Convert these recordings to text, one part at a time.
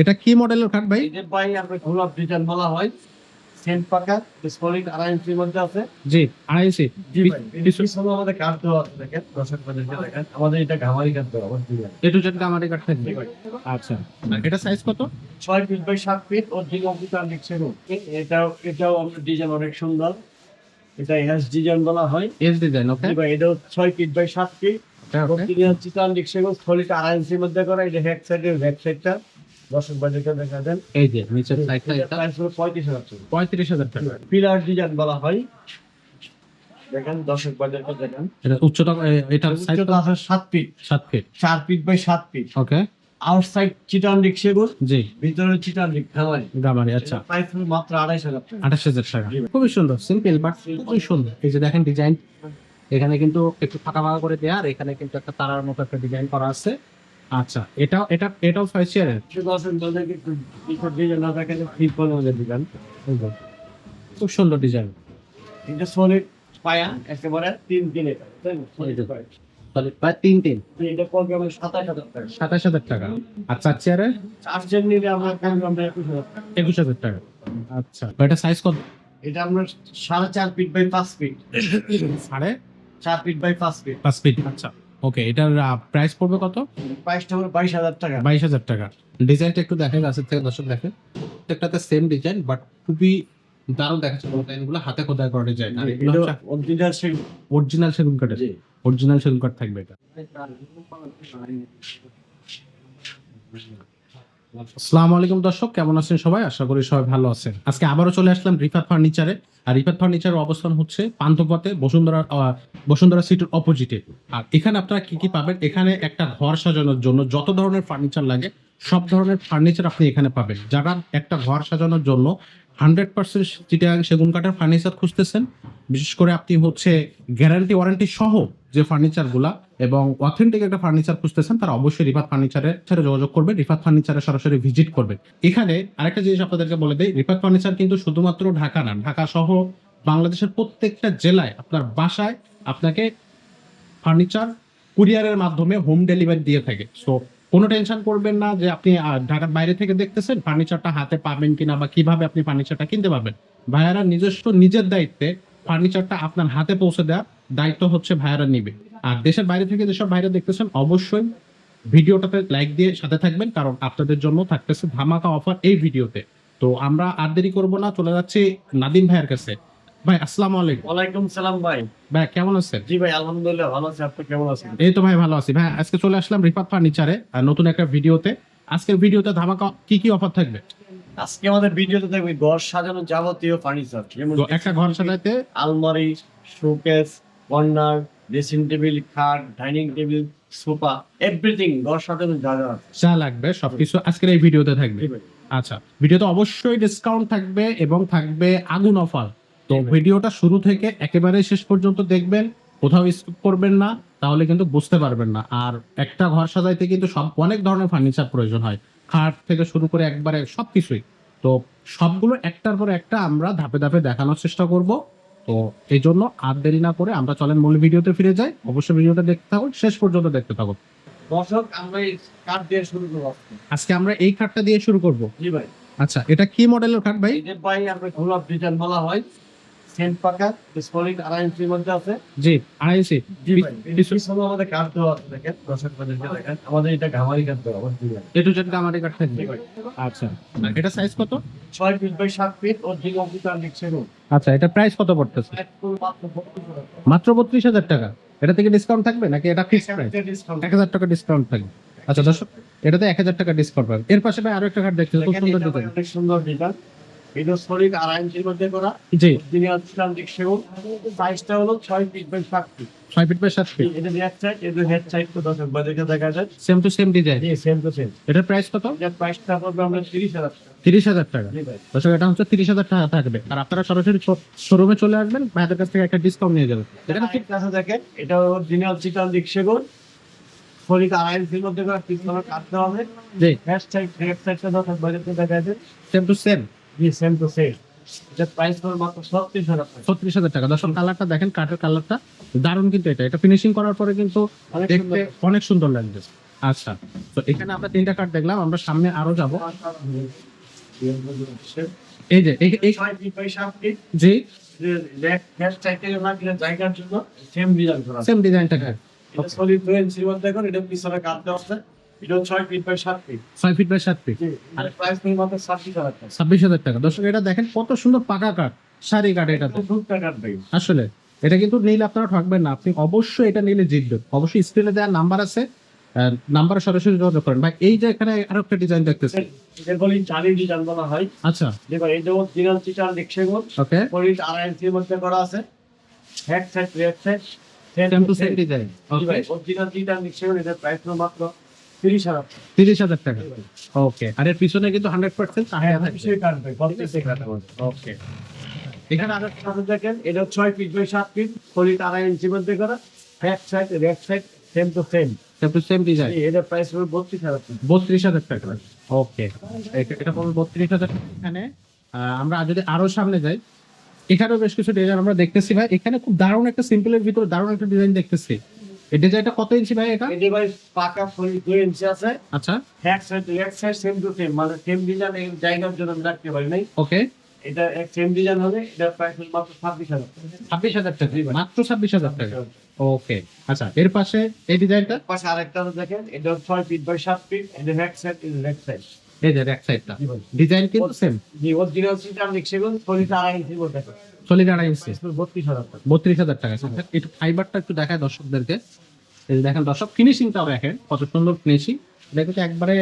এটা কি মডেলের কাঠ ভাই? এটা ভাই আমরা গোলাপ ডিজাইন বলা হয়। সেন্ট পাকা সলিড 2.5 ইঞ্চির মধ্যে আছে। জি 2.5 ইঞ্চি। জি ভাই, পিছনে আমাদের কাঠ দেওয়া আছে, দেখেন দর্শক বন্ধুদেরকে দেখেন। আমাদের এটা ঘামারি কাঠ দেওয়া আছে। এ টু জেড গামারি কাঠ থাকবে। জি ভাই। আচ্ছা, এটা সাইজ কত? 6 ফিট বাই 7 ফিট অরিজিনাল পিটার লিখছেন। এটাও আমরা ডিজাইন অনেক সুন্দর। এটা এস ডিজাইন বলা হয়। এস ডিজাইন, ওকে। জি ভাই, এটাও 6 feet by 7 feet okay. Original চিটান লিখছেন। সলিড 2.5 ইঞ্চির মধ্যে করা। এটা ব্যাক সাইডটা দর্শক বন্ধুদেরকে দেখা দেন। এই যে নিচের সাইডটা, এটা প্রাইস হলো 35,000 টাকা। 35,000 টাকা। পিলার ডিজাইন বলা হয়। দেখেন দর্শক বন্ধুদেরকে দেখেন। এটা উচ্চতা, এটার সাইজ উচ্চতা আছে 7 feet 7 feet. 4 feet by 7 feet. Okay. Outside চিটান লিখছেন। জি ভিতরে চিটান লিখ ঘামারি। গামারি, আচ্ছা। প্রাইস হলো মাত্র 2,500 টাকা। 28,000 টাকা। খুবই সুন্দর, সিম্পল বাট খুবই সুন্দর। এই যে দেখেন ডিজাইন, এখানে কিন্তু একটু ফাঁকা ফাঁকা করে দেয়া, আর এখানে কিন্তু একটা তারার মতো একটা ডিজাইন করা আছে। আচ্ছা, এটাও 5 চেয়ারের। দর্শক বন্ধুদেরকে একটু ডিজাইন না দেখেন, ফিট করে আমাদের দিবেন। খুব সুন্দর ডিজাইন। এটা সলিড পায়া একেবারে 3 দিনে। তাহলে প্রায় 3 এটা পড়বে আমাদের 27,000 টাকা। 27,000 টাকা। আর 4 চেয়ারে 4 জন নিলে আমরা পড়বে আমরা 21,000 টাকা। 21,000 টাকা। আচ্ছা, এটা সাইজ কত? এটা আমরা 4.5 feet by 5 feet. 4.5 feet by 5 feet. 5 feet. আচ্ছা, ওকে। এটার প্রাইস পড়বে কত? প্রাইসটা হলো 22,000 টাকা। 22,000 টাকা। ডিজাইনটা একটু দেখেন কাছের থেকে দর্শক দেখেন। প্রত্যেকটাতে সেম ডিজাইন বাট খুবই দারুণ দেখাচ্ছে। ডিজাইনগুলো হাতে খোদাই করা ডিজাইন, আর এগুলো এটা হচ্ছে অরিজিনাল সেগুন। অরিজিনাল সেগুন কাঠের। জি। অরিজিনাল সেগুন কাঠ থাকবে এটা। আসসালামু আলাইকুম দর্শক, কেমন আছেন সবাই? আশা করি সবাই ভালো আছেন। আজকে আবারও চলে আসলাম রিফাত ফার্নিচারে। আর রিফাত ফার্নিচারের অবস্থান হচ্ছে পান্থপথে, বসুন্ধরা সিটির অপোজিটে। আর এখানে আপনারা কি কি পাবেন? এখানে একটা ঘর সাজানোর জন্য যত ধরনের ফার্নিচার লাগে সব ধরনের ফার্নিচার আপনি এখানে পাবেন। যারা একটা ঘর সাজানোর জন্য 100% চিটাগাং সেগুন কাঠের ফার্নিচার খুঁজতেছেন, বিশেষ করে আপনি হচ্ছে গ্যারান্টি ওয়ারেন্টি সহ যে ফার্নিচারগুলা এবং অথেন্টিক একটা ফার্নিচার খুঁজতেছেন, তারা অবশ্যই রিফাত ফার্নিচারের সাথে যোগাযোগ করবেন। রিফাত ফার্নিচারে সরাসরি ভিজিট করবেন। এখানে আরেকটা জিনিস আপনাদেরকে বলে দেই, রিফাত ফার্নিচার কিন্তু শুধুমাত্র ঢাকা না, ঢাকা সহ বাংলাদেশের প্রত্যেকটা জেলায় আপনার বাসায় আপনাকে ফার্নিচার কুরিয়ারের মাধ্যমে হোম ডেলিভারি দিয়ে থাকে। সো কোনো টেনশন করবেন না যে আপনি ঢাকার বাইরে থেকে দেখতেছেন ফার্নিচারটা হাতে পাবেন কিনা বা কিভাবে আপনি ফার্নিচারটা কিনতে পাবেন। ভাইয়ারা নিজের দায়িত্বে ফার্নিচারটা আপনার হাতে পৌঁছে দেওয়ার দায়িত্ব হচ্ছে ভাইয়ারা নিবে। আর দেশের বাইরে থেকে যেসব ভাইরা দেখতেছেন অবশ্যই ভিডিওটাতে লাইক দিয়ে সাথে থাকবেন, কারণ আপনাদের জন্য থাকতেছে ধামাকা অফার এই ভিডিওতে। তো আমরা আর দেরি করবো না, চলে যাচ্ছি নাদিম ভাইয়ের কাছে। ভাই আসসালামু আলাইকুম। ওয়ালাইকুম সালাম ভাই। ভাই কেমন আছেন? জি ভাই, আলহামদুলিল্লাহ ভালো আছি। আপনি কেমন আছেন? এই তো ভাই ভালো আছি। ভাই আজকে চলে আসলাম রিফাত ফার্নিচারে নতুন একটা ভিডিওতে। আজকের ভিডিওতে ধামাকা কি কি অফার থাকবে? আজকে আমাদের ভিডিওতে দেখবি ঘর সাজানোর যাবতীয় ফার্নিচার, যেমন তো একটা ঘর সাজাইতে আলমারি, শোকেস, কর্নার, ড্রেসিং টেবিল, খাট, ডাইনিং টেবিল, সোফা, এভরিথিং ঘর সাজানোর যা যা আছে। যা লাগবে সবকিছু আজকের এই ভিডিওতে থাকবে। জি ভাই। আচ্ছা, ভিডিওতে অবশ্যই ডিসকাউন্ট থাকবে এবং থাকবে আগুন অফার। তো ভিডিওটা শুরু থেকে একেবারে শেষ পর্যন্ত দেখবেন, কোথাও স্কিপ করবেন না, তাহলে কিন্তু বুঝতে পারবেন না। আর একটা ঘর সাজাইতে কিন্তু অনেক ধরনের ফার্নিচার প্রয়োজন হয়, খাট থেকে শুরু করে একবারে সবকিছুই। তো সবগুলো একটার পর একটা আমরা ধাপে ধাপে দেখানোর চেষ্টা করব। তো এই জন্য আর দেরি না করে আমরা চলেন মূল ভিডিওতে ফিরে যাই। অবশ্যই ভিডিওটা দেখতে থাকুন, শেষ পর্যন্ত দেখতে থাকুন। দর্শক, আমরা এই কাঠ দিয়ে শুরু করব আজকে। আজকে আমরা এই খাটটা দিয়ে শুরু করব। জি ভাই। আচ্ছা, এটা কি মডেলের খাট ভাই? এটা ভাই আমরা গোলাপ ডিজাইন বলা হয়। সেন্ট পাকা সলিড 2.5 ইঞ্চির মধ্যে আছে। জি 2.5 ইঞ্চি। জি ভাই, পিছনে আমাদের কাঠ দেওয়া আছে, দেখেন দর্শক বন্ধুদেরকে দেখেন। আমাদের এটা ঘামারি কাঠ দেওয়া আছে। জি ভাই। এ টু জেড গামারি কাঠ থাকবে। জি ভাই। আচ্ছা, এটা সাইজ কত? 6 ফিট বাই 7 ফিট অরিজিনাল পিটার লিখছেন। আচ্ছা, এটা প্রাইস কত পড়তেছে? মাত্র 32,000 টাকা। এটা থেকে ডিসকাউন্ট থাকবে নাকি এটা ফিক্সড প্রাইস? 1,000 টাকা ডিসকাউন্ট থাকবে। আচ্ছা দর্শক, এটাতে 1,000 টাকা ডিসকাউন্ট পাবেন। এর পাশে ভাই আরো একটা কাঠ দেখতে খুব সুন্দর ডিজাইন। অনেক সুন্দর ডিজাইন। এটা সলিড 2.5 ইঞ্চির মধ্যে করা। জি অরিজিনাল পিটার লিখছেন। সাইজটা হলো 6 feet by 7 feet. 6 feet by 7 feet. এটা ব্যাক সাইড, এটা হেড সাইড তো দর্শক বন্ধুদেরকে দেখা যায়। Same to same design. জি, সেম টু সেম। এটার প্রাইস কত? এর প্রাইসটা পড়বে আমরা 30,000 টাকা। 30,000 টাকা। জি ভাই। দর্শক, এটা হচ্ছে 30,000 টাকা থাকবে। আর আপনারা সরাসরি শোরুমে চলে আসবেন, ভাইদের কাছ থেকে একটা ডিসকাউন্ট নিয়ে যাবেন। এখানে ঠিক কাছে দেখেন, এটা অরিজিনাল চিটান লিখছেন। সলিড 2.5 ইঞ্চির মধ্যে করা পিছনে কাট দেওয়া হবে। জি হেড সাইডটা দর্শক বন্ধুদেরকে দেখা যায়। Same to same. G, same to same. এটার প্রাইস পড়বে মাত্র 36,000 টাকা। 36,000 টাকা। দর্শক, কালারটা দেখেন, কাঠের কালারটা দারুণ কিন্তু। এটা ফিনিশিং করার পরে কিন্তু অনেক দেখতে সুন্দর। অনেক সুন্দর লাগবে। আচ্ছা, তো এখানে আমরা 3টা কাঠ দেখলাম, আমরা সামনে আরো যাব। এই যে এই 6 ফিট বাই 7 ফিট জি জায়গার জন্য সেম ডিজাইন করা আছে। সেম ডিজাইনটা কাঠ এটা সলিড 2 ইঞ্চির মধ্যে করে, এটা পিছনে কাট দেওয়া আছে। এটা 6 feet by 7 feet. 6 feet by 7 feet আর প্রাইস নেই মাত্র 26,000 টাকা। 26,000 টাকা। দর্শক এটা দেখেন কত সুন্দর পাকা কাঠ, সারি কাঠ এটা। খুব টাকা কাটবে। আসলে এটা কিন্তু নিলে আপনারা ঠকবেন না, আপনি অবশ্যই এটা নিলে জিতবেন। অবশ্যই স্ক্রিনে দেওয়ার নাম্বার আছে, নাম্বারে সরাসরি যোগাযোগ করেন। ভাই এই যে এখানে আরো একটা ডিজাইন দেখতেছি, এটা বলি চালি ডিজাইন বলা হয়। আচ্ছা দেখো এটা অরিজিনাল চিটার ডিক্সেগন ওকে, পলিশ 2.5 ইঞ্চির মধ্যে করা আছে। Back side left side same to same design. Okay, original চিটার ডিক্সেগন, এটা প্রাইস মাত্র 30,000 টাকা। 30,000 টাকা। ওকে, আর এর পিছনে কিন্তু 100% হ্যাঁ, কাঠ থাকে। অবশ্যই কাটবে, প্রত্যেকটা কাটবে। ওকে, এখানে আরো সামনে দেখেন এটা 6 ফিট বাই 7 ফিট, পলিশ 2.5 ইঞ্চির মধ্যে করা। Back side left side same to same. Same to same design, এটা প্রাইস হবে 32,000 টাকা। 32,000 টাকা। ওকে, এটা বলবো 32,000 টাকা। এখানে আমরা যদি আরো সামনে যাই, এখানেও বেশ কিছু ডিজাইন আমরা দেখতেছি ভাই। এখানে খুব দারুণ একটা সিম্পলের ভিতরে দারুণ একটা ডিজাইন দেখতেছি। এই ডিজাইনটা কত ইঞ্চি ভাই এটা? এই ডিভাইস পাকা পলিশ 2 ইঞ্চি আছে। আচ্ছা back side left side same to same, মানে সেম ডিজাইন এই জায়গার জন্য আমি রাখতে পারি নাই। ওকে, এটা এক সেম ডিজাইন হবে, এটা প্রাইস মাত্র 26,000 টাকা। 26,000 টাকা, মাত্র 26,000 টাকা। ওকে, আচ্ছা এর পাশে এই ডিজাইনটা, পাশে আরেকটা আছে দেখেন, এটা 6 ফিট বাই 7 ফিট, এটা back side in left side. এই যে ব্যাক সাইডটা ডিজাইন কিন্তু সেম, জি অরিজিনাল সিস্টেম লিখছেন পলিশ 2.5 ইঞ্চি বলতে পারে। সলিড 2.5 ইঞ্চি, 32,000 টাকা। 32,000 টাকা। একটু ফাইবারটা একটু দেখায় দর্শকদেরকে। এই যে দেখেন দর্শক, ফিনিশিংটাও দেখেন কত সুন্দর ফিনিশিং। এটা কিন্তু একবারে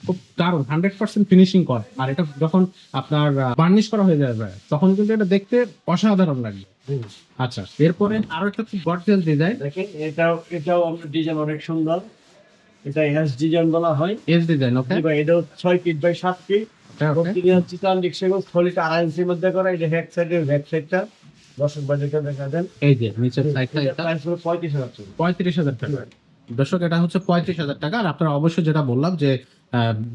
খুব দারুণ 100% ফিনিশিং করে। আর এটা যখন আপনার বার্নিশ করা হয়ে যাবে তখন কিন্তু এটা দেখতে অসাধারণ লাগবে। আচ্ছা, এরপরে আরো একটা খুব গর্জিয়াস ডিজাইন, দেখেন এটাও আপনার ডিজাইন অনেক সুন্দর। এটা এস ডিজাইন বলা হয়। S design. ওকে, জি ভাই, এটা 6 ফিট বাই 7 ফিট। অরিজিনাল চিটান লিখছেন পলিশ 2.5 ইঞ্চির মধ্যে করা, এটা ব্যাক সাইডের ব্যাক সাইডটা দর্শক বাজারকে দেখা দেন। এই যে নিচের সাইডটা এটা এটা প্রাইস হলো 35,000 টাকা। 35,000 টাকা। দর্শক এটা হচ্ছে 35,000 টাকা। আর আপনারা অবশ্যই যেটা বললাম যে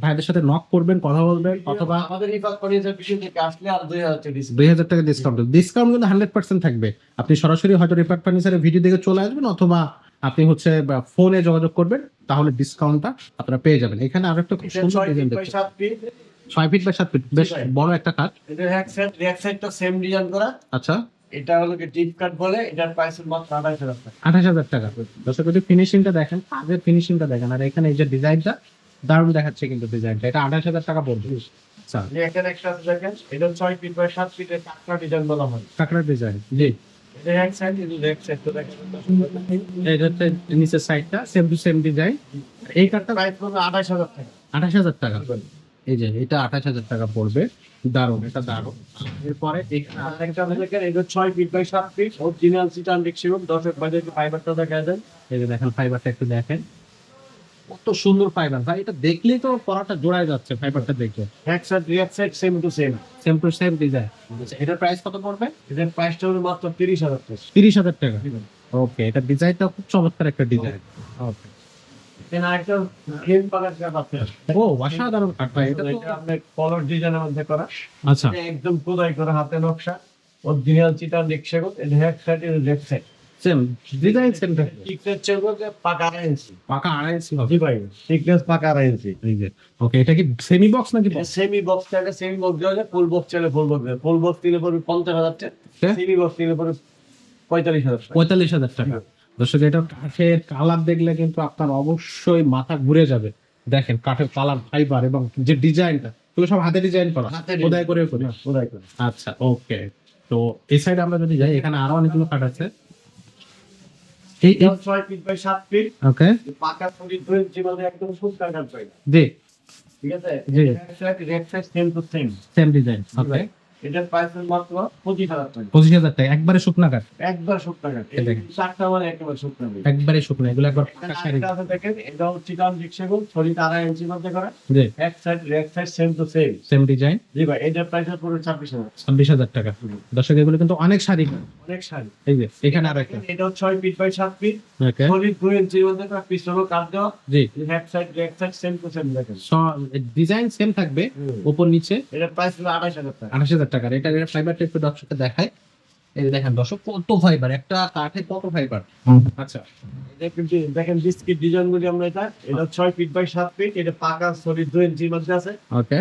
ভাইদের সাথে নক করবেন, কথা বলবেন, অথবা আমাদের রিফার ফার্নিচার বিষয় থেকে আসলে আর 2,000 টাকা ডিসকাউন্ট। 2,000 টাকা ডিসকাউন্ট। ডিসকাউন্ট কিন্তু 100% থাকবে। আপনি সরাসরি হয়তো রিপার্ট ফার্নিচারের ভিডিও দেখে চলে আসবেন, অথবা আপনি হচ্ছে ফোনে যোগাযোগ করবেন, তাহলে ডিসকাউন্টটা আপনারা পেয়ে যাবেন। এখানে আরো একটা খুব এটা সুন্দর 6 ডিজাইন ফিট বাই দেখছি, 7 ফিট। 6 ফিট বাই 7 ফিট, বেশ ভাই। বড় একটা কাঠ। এটা ব্যাক সাইডটা সেম ডিজাইন করা। আচ্ছা, এটা হলো কি ডিপ কাট বলে, এটার প্রাইস মাত্র 28,000 টাকা। 28,000 টাকা। দর্শক যদি ফিনিশিংটা দেখেন, আগের ফিনিশিংটা দেখেন, আর এখানে এই যে ডিজাইনটা দারুণ দেখাচ্ছে কিন্তু ডিজাইনটা। এটা 28,000 টাকা পড়বে। আচ্ছা, যে এখানে একটা আছে দেখেন, এটা 6 ফিট বাই 7 ফিটের কাটরা ডিজাইন বলা হয়। কাঁকড়ার ডিজাইন। জি, এটা এক সাইড, এটা লেফট সাইড তো দেখেন। এই হচ্ছে নিচের সাইডটা সেম টু সেম ডিজাইন। এই কাঠটা প্রাইস পড়বে 28,000 টাকা। 28,000 টাকা। এই যে এটা 28,000 টাকা পড়বে। দারুণ, এটা দারুণ। এরপরে এখানে আরেকটা আছে দেখেন, এটা 6 ফিট বাই 7 ফিট অরিজিনাল সিটান ডিক্সিবল। দর্শক বাজারকে ফাইবারটা দেখা দেন। এই যে দেখেন ফাইবারটা একটু দেখেন, কত সুন্দর ফাইবার ভাই। এটা দেখলেই তো পরাটা জোড়ায় যাচ্ছে ফাইবারটা দেখে। এক side রিয়াক side same to same. Same to same design. এটার প্রাইস কত পড়বে? এটার প্রাইসটা হলো মাত্র 30,000 টাকা। 30,000 টাকা। ওকে, এটা ডিজাইনটা খুব চমৎকার একটা ডিজাইন। ওকে, এখানে আরেকটা ফ্রেম পাকার কাপ আছে। ও অসাধারণ কাঠ ভাই। এটা তো এটা আপনার কলার ডিজাইনের মধ্যে করা। আচ্ছা, এটা একদম খোদাই করা হাতে নকশা। অরিজিনাল চিটান ডিক্সিবল। এটা এক সাইড, এটা left side. Same design same থাকে। টিকনেস চেয়ে পাকা 2.5 ইঞ্চি। পাকা 2.5 ইঞ্চি হবে। জি ভাই, টিকনেস পাকা 2.5 ইঞ্চি। এই যে ওকে, এটা কি সেমি বক্স নাকি এটা বক্স? সেমি বক্স চাইলে সেমি বক্স দেওয়া যায়, ফুল বক্স চাইলে ফুল বক্স দেওয়া যায়। ফুল বক্স নিলে পরে 50,000 টাকা, হ্যাঁ। সেমি বক্স নিলে পরে 45,000 টাকা। 45,000 টাকা। দর্শক এটা কাঠের কালার দেখলে কিন্তু আপনার অবশ্যই মাথা ঘুরে যাবে। দেখেন কাঠের কালার, ফাইবার এবং যে ডিজাইনটা, এগুলো সব হাতে ডিজাইন করা, হাতে খোদাই করে করি। খোদাই করে। আচ্ছা, ওকে। তো এই সাইডে আমরা যদি যাই, এখানে আরো অনেকগুলো কাঠ আছে। এই এটা 6 ফিট বাই 7 ফিট। ওকে, পাকা 2 ইঞ্চি মানে একদম সুন্দর কাট পাই। জি ঠিক আছে? জি, red side same to same. Same design. Okay, এটার প্রাইস মাত্র 25,000 টাকা। 25,000 টাকা। একবারে শুকনা কাঠ, একবার শুকনা কাট। এই দেখেন। চারটা মানে একেবারে শুকনা কাট। একবারে শুকনা। এগুলো একবার এখানে পাকা শাড়ি। আরেকটা আছে দেখেন, এটাও চিটান ডিক্সিবল, 2.5 ইঞ্চি মধ্যে করা। জি, এক side red side same to same. Same design. জি ভাই, এটার প্রাইস পুরো 26,000। 26,000 টাকা। দর্শক এগুলো কিন্তু অনেক শাড়ি। অনেক শাড়ি। এই যে এখানে আরো একটা। এটাও 6 feet by 7 feet. Okay, solid 2 ইঞ্চির মধ্যে করা, পিছনেও কাট দেওয়া। জি, এক সাইড সেম টু সেম দেখেন। ডিজাইন সেম থাকবে, উপর নিচে। এটার প্রাইস হলো 28,000 টাকা। 28,000 টাকার। এটা ফাইবারটা একটু দর্শককে দেখায়। এই যে দেখেন দর্শক কত ফাইবার, একটা কাঠে কত ফাইবার। আচ্ছা এটা কিন্তু দেখেন বিস্কিট ডিজাইন গুলি আমরা এটা 6 ফিট বাই 7 ফিট, এটা পাকা সলিড 2 ইঞ্চির মধ্যে আছে। ওকে,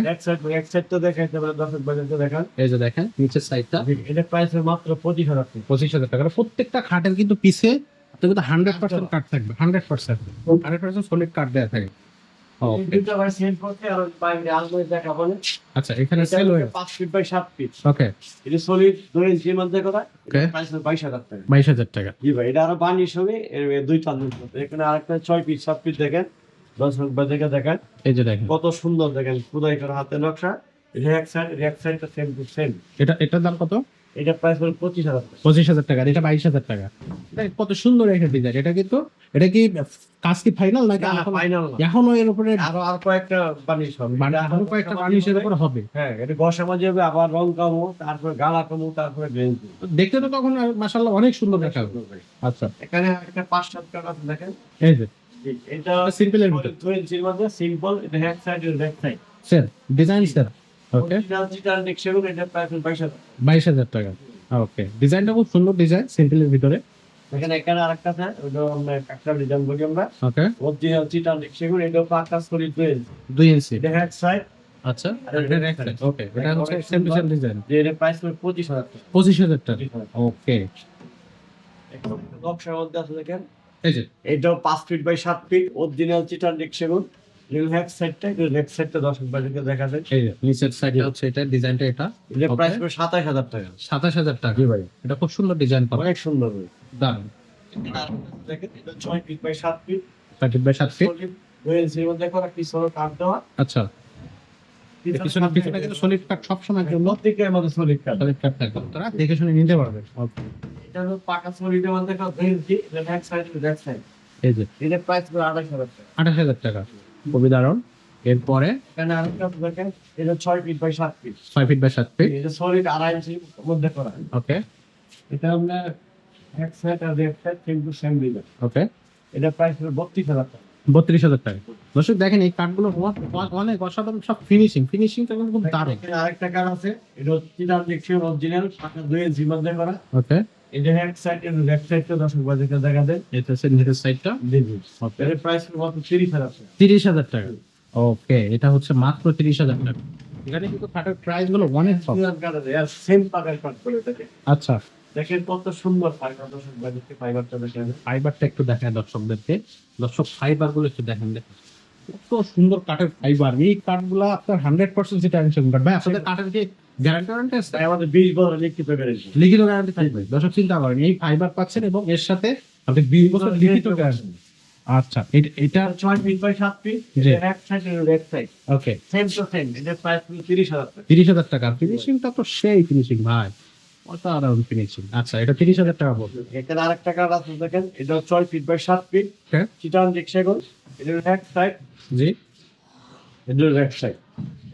এক সাইড তো দেখাইতে পারে, দর্শক বাজারটা দেখান। এই যে দেখেন নিচের সাইডটা এটা প্রাইস মাত্র 25,000 টাকা। 25,000 টাকা। প্রত্যেকটা খাটের কিন্তু পিছে আপনার কিন্তু 100% কাঠ থাকবে, 100% সলিড কাঠ দেওয়া থাকে। এই দুটো আবার সেল করতে আর বাইরে আলমারি দেখাবো না। আচ্ছা এখানে সেল হয়ে 5 ফিট বাই 7 ফিট, ওকে এটা সলিড 2 ইঞ্চির মধ্যে করা। ওকে, প্রাইস 22,000 টাকা। 22,000 টাকা। জি ভাই, এটা আরো বানিশ হবে, এর দুইটা এখানে আরেকটা 6 ফিট 7 ফিট দেখেন, দর্শক বাজারটা দেখেন এই যে দেখেন কত সুন্দর, দেখেন খোদাই করা হাতে নকশা। রেক সাইডটা সেম টু সেম। এটার দাম কত? এটা প্রাইস হলো 25,000 টাকা। 25,000 টাকা, আর এটা 22,000 টাকা। এটা কত সুন্দর একটা ডিজাইন। এটা কিন্তু এটা কি কাজ কি ফাইনাল নাকি ফাইনাল না, এখনো এর উপরে আর কয়েকটা বানিশ হবে। আরো কয়েকটা বার্নিশের উপরে হবে? হ্যাঁ, এটা ঘষা মাঝে হবে, আবার রং কামো, তারপরে গালা কামো, তারপরে গ্লেজ। দেখতে তো তখন মাশাআল্লাহ অনেক সুন্দর দেখাবে। আচ্ছা এখানে একটা 5-7 কালার আছে দেখেন। এই যে এটা সিম্পল এর ভিতর 2 ইঞ্চির মধ্যে সিম্পল, এটা হ্যাক সাইড এর back side. Sir design sir okay, original চিটার নেক্সট এটা প্রাইস 22,000 টাকা। 22,000 টাকা। ওকে, ডিজাইনটা খুব সুন্দর ডিজাইন, সিম্পল এর ভিতরে। এখানে আরেকটা আছে, ওটা আমরা কাঁকড়া ডিজাইন বলি আমরা। ওকে, অরিজিনাল চিটার নেক্সট এটা পাকা সলিড 2 ইঞ্চি। 2 ইঞ্চি। এটা হ্যাক সাইড। আচ্ছা এটা রেক সাইড। ওকে, এটা হচ্ছে সেম টু সেম ডিজাইন। এর প্রাইস হলো 25,000 টাকা। 25,000 টাকা। ওকে, একদম নকশার মধ্যে আছে দেখেন। এই যে এটাও 5 ফিট বাই 7 ফিট, অরিজিনাল চিটার নেক্সট রিল হ্যাক সাইডটা, এটা লেফট সাইডটা দর্শক বাজারকে দেখা যায়। এই যে নিচের সাইডে হচ্ছে এটা ডিজাইনটা, এটা এর প্রাইস হলো 27,000 টাকা। 27,000 টাকা। ভাই এটা খুব সুন্দর ডিজাইন করা, অনেক সুন্দর। দারুণ। দেখেন এটা 6 feet by 7 feet, 30 by 7 feet. ওয়েলসের মধ্যে করা পিছনে কাট দেওয়া। আচ্ছা পিছনে কিন্তু সলিড কাট সব সময় জন্য প্রত্যেকের মধ্যে সলিড কাট। সলিড কাট থাকবে, তারা দেখে শুনে নিতে পারবে। এটা হলো পাকা সলিডের মধ্যে করা ওয়েলসি, এটা ব্যাক সাইড ব্যাক সাইড। এই যে এর প্রাইস হলো 28,000 টাকা। 28,000 টাকা, খুবই দারুণ। এরপরে এখানে আরেকটা দেখেন, এটা 6 feet by 7 feet, 6 feet by 7 feet. এটা সলিড 2.5 ইঞ্চির মধ্যে করা। ওকে এটা আমরা ব্যাক সাইড আর লেফট সাইড কিন্তু সেম ডিজাইন। ওকে, এটা প্রাইস হলো 32,000 টাকা। 32,000 টাকা। দর্শক দেখেন এই কাঠগুলো অনেক অসাধারণ, সব ফিনিশিংটা কিন্তু খুব দারুণ। এখানে আরেকটা কার আছে, এটা চিটার নেক্সট অরিজিনাল পাকা 2 ইঞ্চির মধ্যে করা। ওকে, এটা হ্যাক সাইড এর লেফট সাইডটা দর্শক বাজারকে দেখা দেয়। এটা হচ্ছে নিচের সাইডটা। দেখুন ওকে, এর প্রাইস হলো মাত্র 30,000 টাকা। 30,000 টাকা। ওকে, এটা হচ্ছে মাত্র 30,000 টাকা। এখানে কিন্তু কাঠের প্রাইস গুলো অনেক কম। সেম পাকার কাট করে থাকে। আচ্ছা দেখেন কত সুন্দর ফাইবার, দর্শক বাজারকে ফাইবারটা দেখেন। ফাইবারটা একটু দেখায় দর্শকদেরকে। দর্শক ফাইবার গুলো একটু দেখেন, দেখেন কত সুন্দর কাঠের ফাইবার। এই কাঠগুলা আপনার 100% যেটা আনছেন কাঠ। ভাই আপনাদের কাঠের কি গ্যারান্টি আছে? তাই আমাদের 20 বছর লিখিত গ্যারান্টি। লিখিত গ্যারান্টি থাকবে। দর্শক চিন্তা করেন, এই ফাইবার পাচ্ছেন এবং এর সাথে আপনি 20 বছর লিখিত গ্যারান্টি। আচ্ছা এটা 6 ফিট বাই 7 ফিট, জি। এটা এক সাইড এর left side okay, same to same. এটা প্রাইস হলো 30,000 টাকা। 30,000 টাকা। ফিনিশিংটা তো সেই ফিনিশিং ভাই, অসাধারণ ফিনিশিং। আচ্ছা এটা 30,000 টাকা বলবো। এখানে আরেকটা কার আছে দেখেন, এটা 6 ফিট বাই 7 ফিট, ওকে চিটান রিক্সাগল। এটা এক সাইড, জি, এটা লেফট সাইড।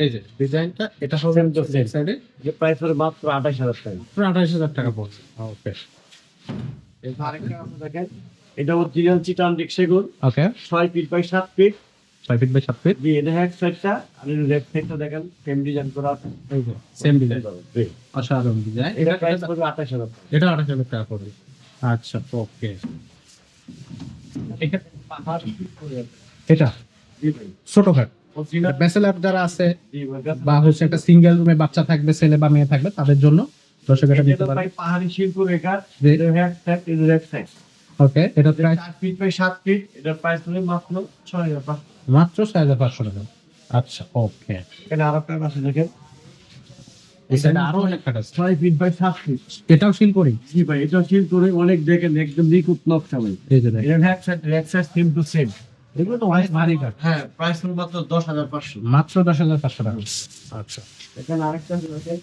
এই যে ডিজাইনটা, এটা হবে Same to same. সাইডে এর প্রাইস হলো মাত্র 28,000 টাকা। 28,000 টাকা পড়ছে। ওকে এখানে আরেকটা আছে দেখেন, এটা অরিজিনাল চিটান রিক্সাগল, okay, 6 feet by 7 feet. 6 feet by 7 feet. জি, এটা এক সাইডটা, আর এটা লেফট সাইডটা দেখেন সেম ডিজাইন করা আছে। এই যে সেম ডিজাইন, জি। অসাধারণ ডিজাইন। এটা প্রাইস হলো 28,000 টাকা। এটা 28,000 টাকা পড়বে। আচ্ছা ওকে, এটা পাহাড় করে আছে। এটা জি ভাই। ছোটখাট অরিজিনাল ব্যাচেলর যারা আছে জি ভাই। বা হচ্ছে একটা সিঙ্গেল রুমে বাচ্চা থাকবে, ছেলে বা মেয়ে থাকবে, তাদের জন্য দর্শক এটা নিতে এটা পারে। ভাই পাহাড়ি শিল্প রেখা। জি। এটা এক সাইড, এটা লেফট সাইড। ওকে, এটা প্রাইস 4 ফিট বাই 7 ফিট, এটার প্রাইস হলো মাত্র 6,500। মাত্র 6,500 টাকা। আচ্ছা ওকে, এখানে আরেকটা আছে দেখেন, এই সাইডে আরো অনেক কাঠ আছে। 6 ফিট বাই 7 ফিট। এটাও সিল করি। জি ভাই, এটা শিল্প রে অনেক দেখেন, একদম নিখুঁত নকশা ভাই। এই যে দেখেন, এটা এক সাইড সেম টু সেম। এগুলো তো অনেক ভারী কাঠ। হ্যাঁ, প্রাইস হলো মাত্র 10,500। মাত্র 10,500 টাকা। আচ্ছা এখানে আরেকটা আছে দেখেন,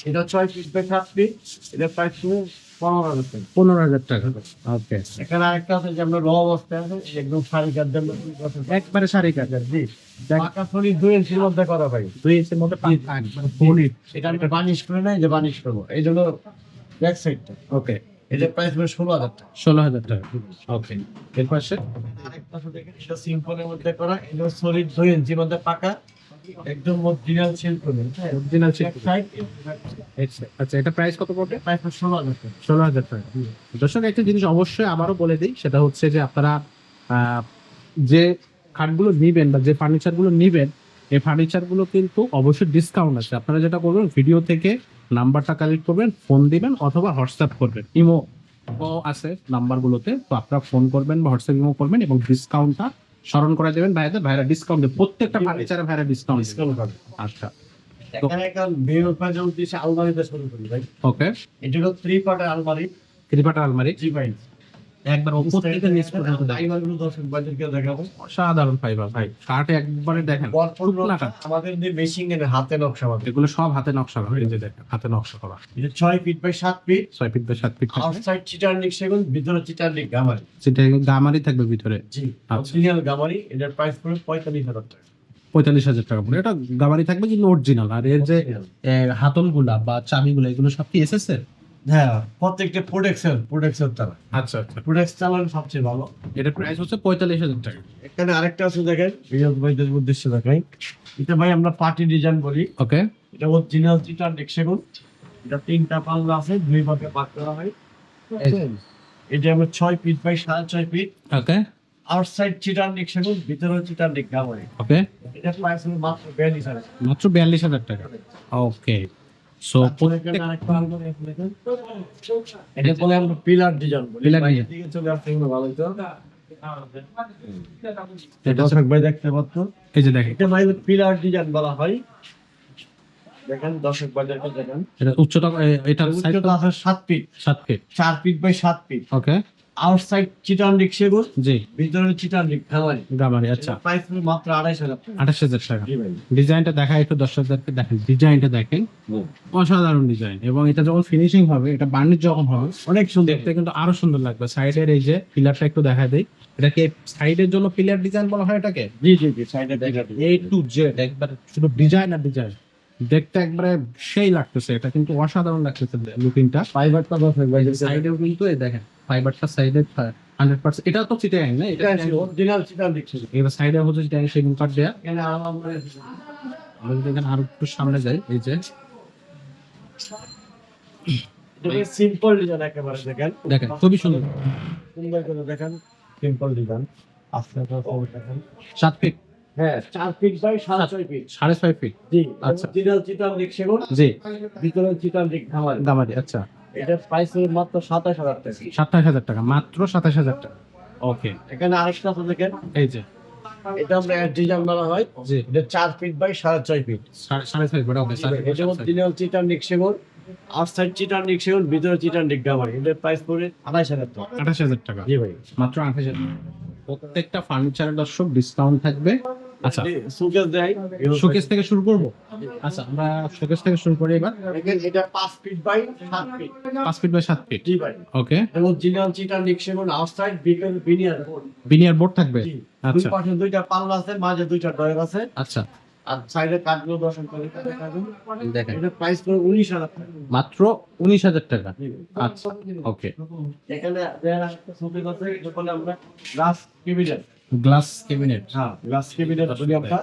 এটা 6 ফিট বাই 7 ফিট, এটার প্রাইস হলো 15,000 টাকা। 15,000 টাকা। ওকে, এখানে আরেকটা আছে যে আমরা র অবস্থায় আছে, একদম শাড়ি কাট দেন। একবারে সারি কাঠ। জি, পাকা সলিড 2 ইঞ্চির মধ্যে করা ভাই। 2 ইঞ্চির মধ্যে পাকা একবারে solid। এটা আমরা বানিশ করে নাই, যে বানিশ করবো এই জন্য ব্যাক সাইডটা। ওকে, এটার প্রাইস হলো 16,000 টাকা। 16,000 টাকা। ওকে, এর পাশে আরেকটা আছে দেখেন, এটা সিম্পলের মধ্যে করা, এটা সলিড 2 ইঞ্চির মধ্যে পাকা, একদম অরিজিনাল সেল করবেন। অরিজিনাল এক সাইড আচ্ছা, এটা প্রাইস কত পড়বে? প্রায় 16,000 টাকা। 16,000 টাকা। দর্শক, একটা জিনিস অবশ্যই আবারও বলে দিই, সেটা হচ্ছে যে আপনারা যে খাটগুলো নিবেন বা যে ফার্নিচারগুলো নিবেন, এই ফার্নিচারগুলো কিন্তু অবশ্যই ডিসকাউন্ট আছে। আপনারা যেটা করবেন, ভিডিও থেকে নাম্বারটা কালেক্ট করবেন, ফোন দিবেন অথবা হোয়াটসঅ্যাপ করবেন। ইমো আছে নাম্বারগুলোতে, তো আপনারা ফোন করবেন বা হোয়াটসঅ্যাপ ইমো করবেন এবং ডিসকাউন্টটা স্মরণ করে দেবেন। ভাইরা ডিসকাউন্ট দেবে, প্রত্যেকটা ফার্নিচারে ভাইরা ডিসকাউন্ট ডিসকাউন্ট পাবেন। আচ্ছা, এখানে একটা বেরোর কাজে উদ্দেশ্যে আলমারিতে শুরু করি ভাই। ওকে। এটা হলো 3 পার্টের আলমারি। ত্রিপাটা আলমারি, জি ভাই। একবার উপর থেকে নিচ পর্যন্ত দেখেন। ফাইবারগুলো দর্শক বাজারকে দেখাবো। অসাধারণ ফাইবার ভাই, কাঠ একবারে দেখেন, শুকনা কাঠ। আমাদের যে মেশিং এর হাতে নকশা হবে। এগুলো সব হাতে নকশা করা, এই যে দেখেন হাতে নকশা করা। এটা 6 feet by 7 feet. 6 feet by 7 feet থাকবে, আউটসাইড চিটারনিক সেগুন, ভিতরে চিটারনিক গামারি। সেটা গামারি থাকবে ভিতরে। জি, আচ্ছা। অরিজিনাল গামারি। এটার প্রাইস পড়বে 45,000 টাকা। 45,000 টাকা পড়ে। এটা গামারি থাকবে কিন্তু অরিজিনাল। আর এর যে হাতলগুলা বা চাবিগুলো, এগুলো সব কি এসএস এর? হ্যাঁ, প্রত্যেকটা প্রোডাক্টসেল তারা। আচ্ছা, প্রোডাক্টস চালানো সবচেয়ে ভালো। এটার প্রাইস হচ্ছে 45,000 টাকা। এখানে আরেকটা আছে দেখেন, রিয়াজ ভাইদের উদ্দেশ্যে দেখাই। এটা ভাই আমরা পার্টি ডিজাইন বলি। ওকে, এটা অরিজিনাল চিটারনিক সেগুন। এটা 3টা পাল্লা আছে, 2 ভাগে ভাগ করা হয়। এটা আমরা 6 feet by 6.5 feet. Okay, outside চিটারনিক সেগুন, ভিতরে চিটারনিক গামারি। ওকে। এটা প্রাইস হলো মাত্র 42,000 টাকা। মাত্র 42,000 টাকা। ওকে, সো এখানে আরেকটা আলমারি আছে দেখেন। এটা বলে আমরা পিলার ডিজাইন বলি। Pillar বাইরের design। দিকে চলে আসলে এগুলো ভালো হতো। এটা দর্শক ভাই দেখতে পাচ্ছ, এই যে দেখেন, এটা ভাই পিলার ডিজাইন বলা হয়। দেখেন দর্শক ভাইদেরকে দেখেন, এটা উচ্চতা, এটার সাইজ উচ্চতা আছে 7 feet, 7 feet. 4 feet by 7 feet. Okay, outside চিটারনিক সেগুন, জি, ভিতরে চিটারনিক গামারি। গামারি। আচ্ছা, প্রাইস হলো মাত্র 2,500 টাকা। 28,000 টাকা। জি ভাই। ডিজাইনটা দেখা একটু দর্শকদেরকে দেখেন, ডিজাইনটা দেখেন, অসাধারণ ডিজাইন। এবং এটা যখন ফিনিশিং হবে, এটা বার্নিশ যখন হবে, অনেক সুন্দর। দেখতে কিন্তু আরো সুন্দর লাগবে। সাইডের এই যে পিলারটা একটু দেখা দেই, এটাকে সাইডের জন্য পিলার ডিজাইন বলা হয় এটাকে। জি জি জি, সাইডে দেখা দিই। A to Z একবার শুধু ডিজাইন আর ডিজাইন, দেখতে একবারে সেই লাগতেছে। এটা কিন্তু অসাধারণ লাগতেছে লুকিংটা। ফাইবারটা দর্শক ভাই সাইডেও কিন্তু এই দেখেন ফাইবারটা সাইডে 100%। এটা তো চিটাগাং না, এটা এটা অরিজিনাল চিটারনিক সেগুন। এবার সাইডে হচ্ছে চিটাগাং সেগুন কাঠ দেয়া। এখানে আলমারি আমরা যদি এখানে আরো একটু সামনে যাই, এই যে এটা সিম্পল ডিজাইন একেবারে দেখেন। দেখেন, খুবই সুন্দর। সুন্দর করে দেখেন, সিম্পল ডিজাইন। আস্তে আস্তে দেখেন। 7 ফিট, হ্যাঁ, 4 ফিট বাই 6.5 ফিট। 5.5 ফিট। জি, আচ্ছা। অরিজিনাল চিটারনিক সেগুন, জি, ভিতরে চিটারনিক গামারি। গামারি। আচ্ছা, এটা প্রাইস হলো মাত্র 27,000 টাকা। 27,000 টাকা, মাত্র 27,000 টাকা। ওকে, এখানে আরেকটা আছে দেখেন, এই যে, এটা আমরা ডিজাইন বলা হয়। জি, এটা 4 ফিট বাই 6.5 ফিট। 5.5 ফিট। ওকে, এটা অরিজিনাল চিটারনিক সেগুন, আউটসাইড চিটারনিক সেগুন, ভিতরে চিটারনিক গামারি। এটার প্রাইস পড়বে 28,000 টাকা। 28,000 টাকা, জি ভাই। মাত্র 28,000 টাকা। প্রত্যেকটা ফার্নিচারের দর্শক ডিসকাউন্ট থাকবে। আচ্ছা, সুকেস দেয়। শোকেস থেকে শুরু করব। আচ্ছা, আমরা শোকেস থেকে শুরু করি এবার। দেখেন, এটা 5 feet by 7 feet. 5 feet by 7 feet. জি ভাই। ওকে, অরিজিনাল চিটারনিক সেগুন, outside veneer board. Veneer board থাকবে। জি। আচ্ছা, দুই পাশে 2টা পাল্লা আছে, মাঝে 2টা ডয়ার আছে। আচ্ছা, আর সাইডে কাঠগুলো দর্শন করে দেখাবেন। দেখেন, এটা প্রাইস পড়বে 19,000 টাকা। মাত্র 19,000 টাকা। জি। আচ্ছা, ওকে। এখানে দেয়ার একটা সুকেস আছে, এটা বলে আমরা গ্লাস ক্যাবিনেট। Glass cabinet. হ্যাঁ, গ্লাস ক্যাবিনেট বলি আমরা।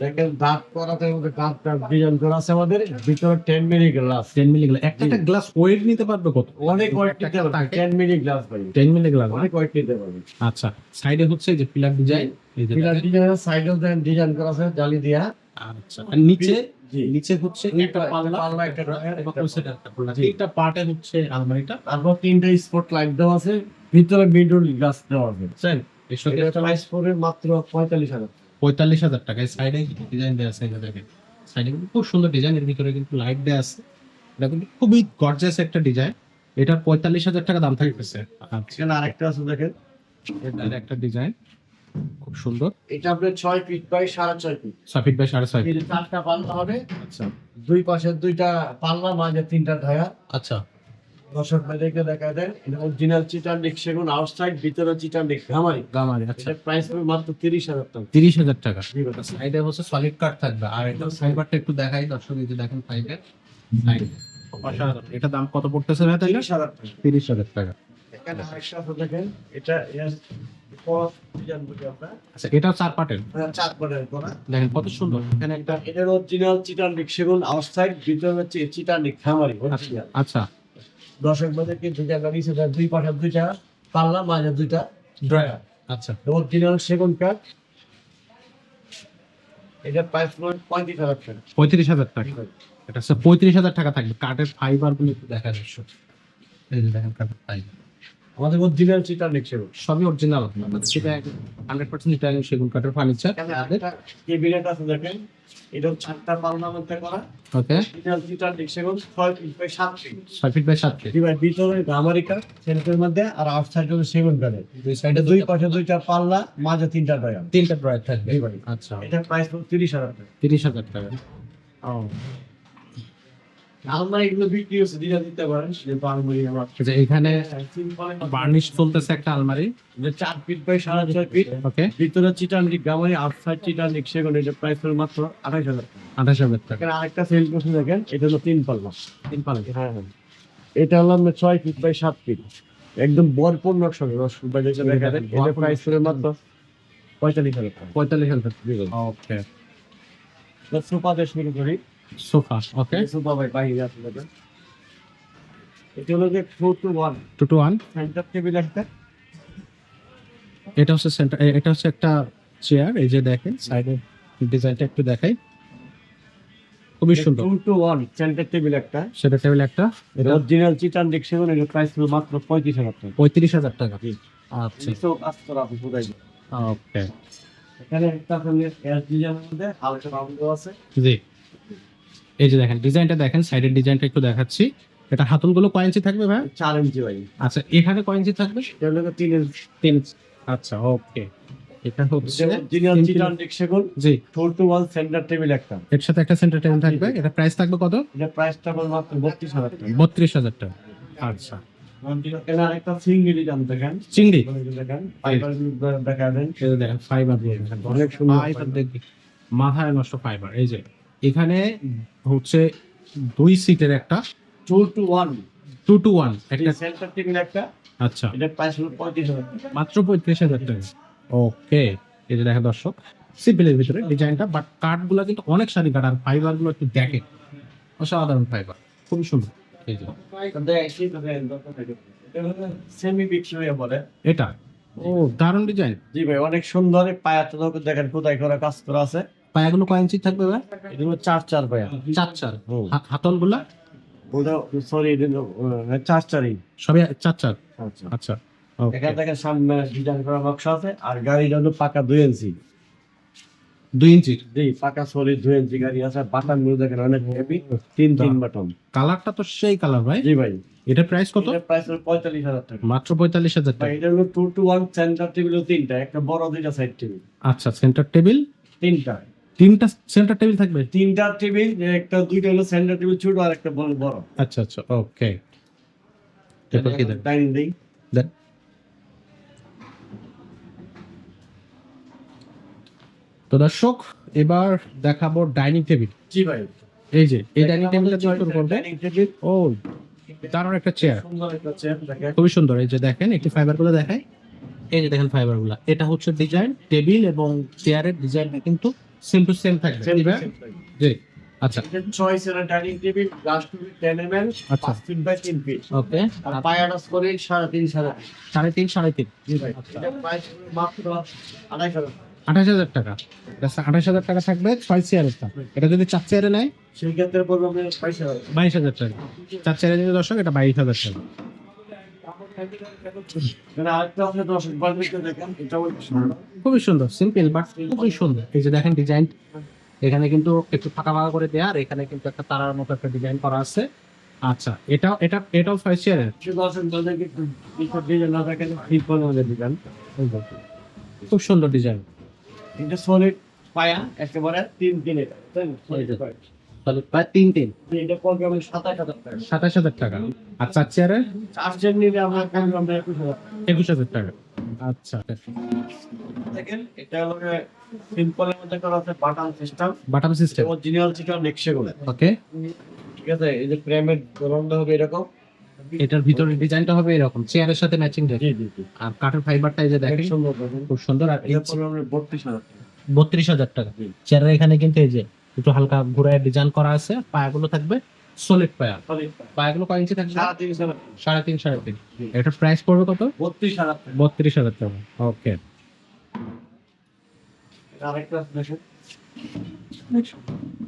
দেখেন, দাঁত করাতে মধ্যে কাঠটা ডিজাইন করা আছে আমাদের। ভিতরে 10 মিলি গ্লাস। 10 milli glass. একটা গ্লাস ওয়েট নিতে পারবে কত? অনেক ওয়েট নিতে পারবে। 10 মিলি গ্লাস ভাই। 10 মিলি গ্লাস। অনেক ওয়েট নিতে পারবে। আচ্ছা, সাইডে হচ্ছে এই যে পিলার ডিজাইন, এই যে পিলার দেখেন। ডিজাইন সাইডেও ডিজাইন করা আছে জালি দিয়া। আচ্ছা, আর নিচে, জি। নিচে হচ্ছে একটা পাল্লা, পাল্লা, একটা ডয়ার, এবং একটা ওই সাইডে একটা পাল্লা। এইটা পার্টে হচ্ছে আলমারিটা। তারপর 3টা স্পট লাইট দেওয়া আছে, ভিতরে মিডল গ্লাস দেওয়া আছে। বুঝছেন? এই এটার শোকেসটা প্রাইস পড়বে মাত্র 45,000। 45,000 টাকা। এই সাইডে ডিজাইন দেওয়া আছে, এই যে দেখেন। সাইডে কিন্তু খুব সুন্দর ডিজাইন, এর ভিতরে কিন্তু লাইট দেওয়া আছে। এটা কিন্তু খুবই গর্জিয়াস একটা ডিজাইন। এটার 45,000 টাকা দাম থাকতেছে। আচ্ছা, এখানে আরেকটা আছে দেখেন, এটার একটা ডিজাইন খুব সুন্দর। এটা আপনার 6 feet by 6.5 feet. 6 feet by 6.5 এই ফিট। যে 4টা পাল্লা হবে, আচ্ছা, দুই পাশে 2টা পাল্লা, মাঝে 3টা ঢায়া। আচ্ছা, দর্শক ভাইদেরকে দেখা দেন, এটা অরিজিনাল চিটারনিক সেগুন, আউটসাইড ভিতরে চিটারনিক গামারি। গামারি। আচ্ছা, এটা প্রাইস পড়বে মাত্র 30,000 টাকা। 30,000 টাকা। জি ভাই। সাইডে হচ্ছে সলিড কাট থাকবে। আর এটা ফাইবারটা একটু দেখাই দর্শক, এই যে দেখেন ফাইবার সাইড। অসাধারণ। এটা দাম কত পড়তেছে ভাই তাইলে? 30,000 টাকা। 30,000 টাকা। এখানে আরেকটা আছে দেখেন, এটা ডিজাইন বলি আমরা। আচ্ছা এটাও 4 পার্টের। চার পাটের করা। দেখেন কত সুন্দর, এখানে একটা এটার অরিজিনাল চিটানিক সেগুন আউটসাইড, ভিতরে হচ্ছে চিটানিক খামারি original। আচ্ছা দর্শক বাজার কিন্তু জায়গা নিচে দুই পাশের দুইটা পাল্লা, মাঝে দুইটা ড্রয়ার। আচ্ছা অরিজিনাল সেগুন কাঠ। এটা প্রাইস পড়বে 35,000 টাকা। 35,000 টাকা। এটা হচ্ছে 35,000 টাকা থাকবে। কাঠের ফাইবার গুলো একটু দেখা যাচ্ছে, এই যে দেখেন কাঠের ফাইবার আমাদের অরিজিনাল চিটানিক সেগুন। সবই অরিজিনাল, সেটা 100% ইটালিয়ান সেগুন কাঠের ফার্নিচার। কেবিনেট আছে দেখেন, এটা 4টা পাল্লা মধ্যে করা। ওকে অরিজিনাল চিটানিক সেগুন 6 feet by 7 feet. 6 feet by 7 feet. এবার ভিতরে গামারি কাঠ সেন্টারের মধ্যে, আর আউটসাইড হলো সেগুন কাঠের। দুই সাইডে দুই পাশে দুইটা পাল্লা, মাঝে তিনটা ড্রয়ার। তিনটা ড্রয়ার থাকবে। জি ভাই। আচ্ছা এটার প্রাইস পড়বে 30,000 টাকা। 30,000 টাকা। আলমারি এগুলো বিক্রি হচ্ছে, দিতে পারেন, যেহেতু আলমারি আমার যে এখানে সিম্পল বার্নিশ চলতেছে একটা আলমারি। 4 ফিট বাই 6.5 ফিট। ওকে ভিতরে চিটানিক গামারি, আউটসাইড চিটানিক সেগুন। এটা প্রাইস হলো মাত্র 28,000 টাকা। 28,000 টাকা। এখানে আরেকটা সেল করছে দেখেন, এটা হলো 3 পাল্লা। 3 পাল্লা। হ্যাঁ হ্যাঁ, এটা হলো আপনার 6 ফিট বাই 7 ফিট, একদম ভরপুর নকশা দর্শক বাজার দেখা দেন। এটা প্রাইস হলো মাত্র 45,000 টাকা। 45,000 টাকা। ওকে সোফা দিয়ে শুরু করি। সোফা। ওকে সোফা ভাই বাইরে আছে দেখেন, এটা হলো যে 4 to 1 2 to 1। সেন্টার টেবিল একটা। এটা হচ্ছে সেন্টার, এটা হচ্ছে একটা চেয়ার। এই যে দেখেন সাইডের ডিজাইনটা একটু দেখাই, খুবই সুন্দর। 2 to 1 সেন্টার টেবিল একটা। সেটা টেবিল একটা। এটা অরিজিনাল চিটান দেখছেন, এর প্রাইস হলো মাত্র 35,000 টাকা। 35,000 টাকা। আচ্ছা তো আস্তরা আপনি কোথায়? ওকে এখানে একটা আপনাদের এস ডিজাইনের মধ্যে হালকা রাউন্ড আছে। জি এই যে দেখেন ডিজাইনটা দেখেন, সাইডের ডিজাইনটা একটু দেখাচ্ছি। এটা হাতলগুলো কয় ইঞ্চি থাকবে ভাই? 4 ইঞ্চি ভাই। আচ্ছা এখানে কয় ইঞ্চি থাকবে? এটা হলো 3 ইঞ্চি। 3 আচ্ছা ওকে। এটা হচ্ছে অরিজিনাল চিটান দেখছেন, জি 4 to 1 সেন্টার টেবিল একটা। এর সাথে একটা সেন্টার টেবিল থাকবে। এটা প্রাইস থাকবে কত? এটা প্রাইসটা হলো মাত্র 32,000 টাকা। 32,000 টাকা। আচ্ছা এখানে আরেকটা সিঙ্গেল ডিজাইন দেখেন, চিংড়ি। দেখেন ফাইবার দেখা দেন। এই যে দেখেন ফাইবার দিয়ে অনেক সুন্দর ফাইবার দেখি, মাথায় নষ্ট ফাইবার। এই যে এখানে হচ্ছে 2 সিটের একটা 2 to 1 2 to 1 একটা। সেন্টার টেবিল একটা। আচ্ছা এটা প্রাইস হলো 35,000 টাকা। মাত্র 35,000 টাকা। ওকে এই যে দেখেন দর্শক, সিম্পলের ভিতরে ডিজাইনটা, বাট কাঠগুলো কিন্তু অনেক সারি কাঠ, আর ফাইবার গুলো একটু দেখেন অসাধারণ ফাইবার, খুবই সুন্দর। এই যে সেমি ভিক্টোরিয়া বলে এটা, ও দারুণ ডিজাইন। জি ভাই, অনেক সুন্দর। পায়াটা দেখেন কোথায় করা কাজ করা আছে। পায়াগুলো কয় ইঞ্চি থাকবে ভাই? এগুলো 4 পায়া। 4 হাতলগুলা ওটা সরি, এটা 4 সবই 4। আচ্ছা আচ্ছা এখানে দেখেন সামনে ডিজাইন করা নকশা আছে। আর গাড়িটা হলো পাকা 2 ইঞ্চি। 2 ইঞ্চির। জি পাকা সলিড 2 ইঞ্চি গাড়ি আছে। বাটন গুলো দেখেন অনেক হেভি, 3 বাটন। কালারটা তো সেই কালার ভাই। জি ভাই, এটা প্রাইস কত? এটা প্রাইস হলো 45,000 টাকা। মাত্র 45,000 ভাই টাকা। এটা হলো 2 to 1 সেন্টার টেবিল, তিনটা, একটা বড় দুইটা সাইড টেবিল। আচ্ছা সেন্টার টেবিল তিনটা সেন্টার টেবিল থাকবে। তিনটা টেবিল, একটা দুইটা হলো সেন্টার টেবিল ছোট, আর একটা বড় বড়। আচ্ছা আচ্ছা ওকে। এরপর কি দেন? ডাইনিং দিই। দেন। তো দর্শক এবার দেখাবো ডাইনিং টেবিল। জি ভাই, এই যে এই ডাইনিং টেবিলটা শুরু করবে। ডাইনিং টেবিল ও দারুণ একটা চেয়ার, সুন্দর একটা চেয়ার দেখেন। খুবই সুন্দর। এই যে দেখেন একটি ফাইবার গুলো দেখায়, এই যে দেখেন ফাইবার গুলা। এটা হচ্ছে ডিজাইন, টেবিল এবং চেয়ারের ডিজাইনটা কিন্তু সেম টু সেম থাকবে। Same, জি ভাই? same size। জি আচ্ছা এটা চয়েস এর dining table, glass table 10 mm, আচ্ছা। 5 ফিট বাই 3 ফিট। ওকে। আর পায়াটা করে 3.5 সাড়ে। 3.5 জি ভাই, এটা প্রাইস মাত্র 28,000। 28,000 টাকা। 28,000 টাকা থাকবে 6 চেয়ারের দাম। এটা যদি 4 চেয়ারে নেয় সেই ক্ষেত্রে পড়বে আপনার 22,000। 22,000 টাকা। 4 চেয়ারে নিলে দর্শক এটা 22,000 টাকা। এখানে আরেকটা আছে দর্শক বাড়িতে দেখেন, এটাও সুন্দর। খুবই সুন্দর, সিম্পল বাট খুবই সুন্দর। এই যে দেখেন ডিজাইন, এখানে কিন্তু একটু ফাঁকা ফাঁকা করে দেয়া, আর এখানে কিন্তু একটা তারার মতো একটা ডিজাইন করা আছে। আচ্ছা এটাও 6 চেয়ারের। সে দর্শক বাড়িতে একটু ডিজাইন না দেখেন, ঠিক করে আমাদের দিবেন। খুব সুন্দর ডিজাইন। এটা সলিড পায়া একেবারে 3 তাহলে প্রায় 3 এটা পড়বে আমাদের 27,000 টাকা। 27,000 টাকা। আর 4 চেয়ারে চার্জার নিলে আমরা পড়বে আমরা 21,000 টাকা। 21,000 টাকা। আচ্ছা দেখেন এটা হলো সিম্পলের মধ্যে করা আছে বাটন সিস্টেম, বাটাম সিস্টেম। অরিজিনাল চিকন নেক্সে গুলো। ওকে ঠিক আছে, এই যে প্রেমের রংটা হবে এরকম, এটার ভিতরে ডিজাইনটা হবে এরকম চেয়ারের সাথে ম্যাচিং জি জি জি আর কাঠের ফাইবারটা এই যে দেখেন সুন্দর দেখেন খুব সুন্দর। আর এটা পড়বে আমরা 32,000 টাকা 32,000 টাকা। জি। চেয়ারের এখানে কিন্তু এই যে একটু হালকা ঘুরায় ডিজাইন করা আছে, পায়াগুলো থাকবে সলিড পায়া। পায়াগুলো কয় ইঞ্চি থাকবে? 3.5 3.5। জি। এটা প্রাইস পড়বে কত? 32,000 টাকা 32,000 টাকা। ওকে, আরেকটা দেখেন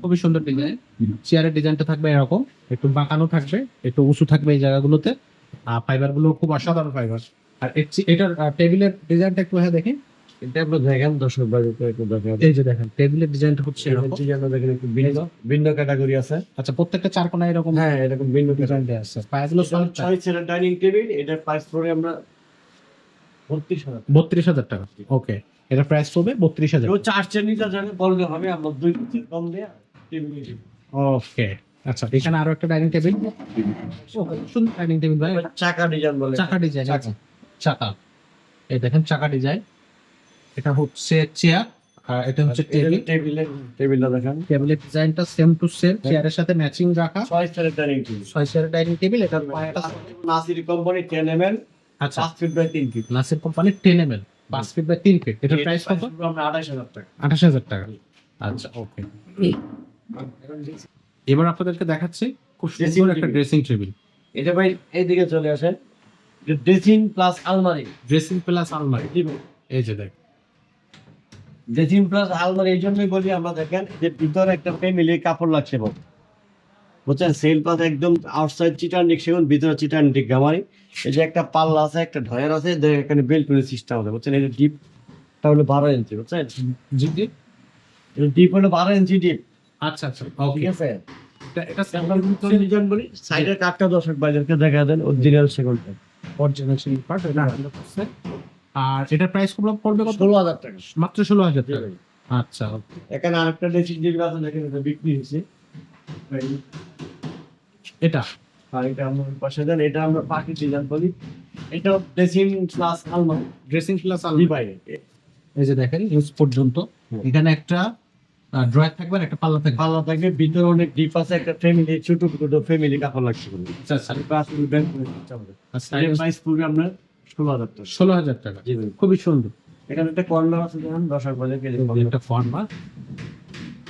খুবই সুন্দর ডিজাইন। চেয়ারের ডিজাইনটা থাকবে এরকম, একটু বাঁকানো থাকবে, একটু উঁচু থাকবে এই জায়গাগুলোতে। আর ফাইবার গুলো খুব অসাধারণ ফাইবার। আর এটার টেবিলের ডিজাইনটা একটু হ্যাঁ দেখি। এটা আপনি দেখেন দর্শক বাড়িতে একটু দেখেন এই যে দেখেন টেবিলের ডিজাইনটা হচ্ছে এরকম। ডিজাইনটা দেখেন একটু ভিন্ন ভিন্ন ক্যাটাগরি আছে আচ্ছা, প্রত্যেকটা চার কোণায় এরকম হ্যাঁ এরকম ভিন্ন ডিজাইন দেওয়া আছে। পায়াগুলো solid পায়া। 6 চেয়ার ডাইনিং টেবিল এটার প্রাইস পড়ে আমরা 32,000 32,000 টাকা। ওকে, এটা প্রাইস পড়বে 32,000। কেউ 4 চেয়ার নিতে জানে বললে হবে আমরা 2 চেয়ার কম দিয়ে টেবিল নিয়ে দিব। ওকে, আচ্ছা এখানে আরো একটা ডাইনিং টেবিল। সুন্দর ডাইনিং টেবিল ভাই। চাকা ডিজাইন বলে চাকা ডিজাইন। চাকা। চাকা, এই দেখেন চাকা ডিজাইন। এটা হচ্ছে চেয়ার আর এটা হচ্ছে টেবিল। টেবিলটা দেখেন টেবিলের ডিজাইনটা সেম টু সেম, চেয়ারের সাথে ম্যাচিং রাখা। 6 চেয়ার ডাইনিং টেবিল 6 চেয়ারের ডাইনিং টেবিল। এটা পায়াটা নাসির কোম্পানি 10 ml আচ্ছা 5 ফিট বাই 3 ফিট নাসির কোম্পানির 10 ml 5 ফিট বাই 3 ফিট। এটার প্রাইস কত? আমরা 28,000 টাকা 28,000 টাকা। আচ্ছা ওকে, এবার আপনাদেরকে দেখাচ্ছি খুব Dressing সুন্দর একটা table। Dressing table. এটা ভাই এইদিকে চলে আসেন ড্রেসিং প্লাস আলমারি ড্রেসিং প্লাস আলমারি। এই যে দেখ, ড্রেসিং প্লাস আলমারি এই জন্যই বলি আমরা দেখেন যে ভিতরে একটা ফ্যামিলি কাপড় লাগছে বুঝছেন সেল প্লাস একদম আউটসাইড চিটার নিক সেগুন ভিতরে চিটার নিক গামারি। এই যে একটা পাল্লা আছে একটা ঢয়ের আছে এখানে বেলকুনি সিস্টেম আছে বুঝছেন এই যে ডিপটা হলো 12 ইঞ্চি বুঝছেন জি জি। এই ডিপ হলো 12 ইঞ্চি ডিপ আচ্ছা আচ্ছা ঠিক ওকে। আছে এটা আমরা ডিজাইন বলি সাইডের কাঠটা দর্শক বাইরেকে দেখা দেন অরিজিনাল সেগুনটা অরিজিনাল সিলিং পার্ট এটা 100%। আর এটার প্রাইস পড়বে কত? 16,000 টাকা মাত্র 16,000 টাকা। আচ্ছা এখানে আরেকটা ড্রেসিং টেবিল আছে দেখেন এটা বিক্রি হয়েছে এটা আর এটা আমরা পাশে দেন এটা আমরা পাখি ডিজাইন বলি এটা ড্রেসিং প্লাস আলমারি ড্রেসিং প্লাস জি আলমারি। ভাই এই যে দেখেন ইউজ পর্যন্ত হুম। এখানে একটা ড্রয়ার থাকবে আর একটা পাল্লা থাকবে। ভালো থাকবে ভিতরে অনেক ডিপ আছে একটা ফ্যামিলি ছোট ছোট ফ্যামিলি কাপড় লাগছে আচ্ছা আচ্ছা। প্লাস ব্যাংক করে দিতে হবে এর প্রাইস পড়বে আপনার 16,000 টাকা 16,000 টাকা। জি ভাই খুবই সুন্দর। এখানে একটা কর্নার আছে দেখেন 10 বাজার কেজি একটা ফর্মা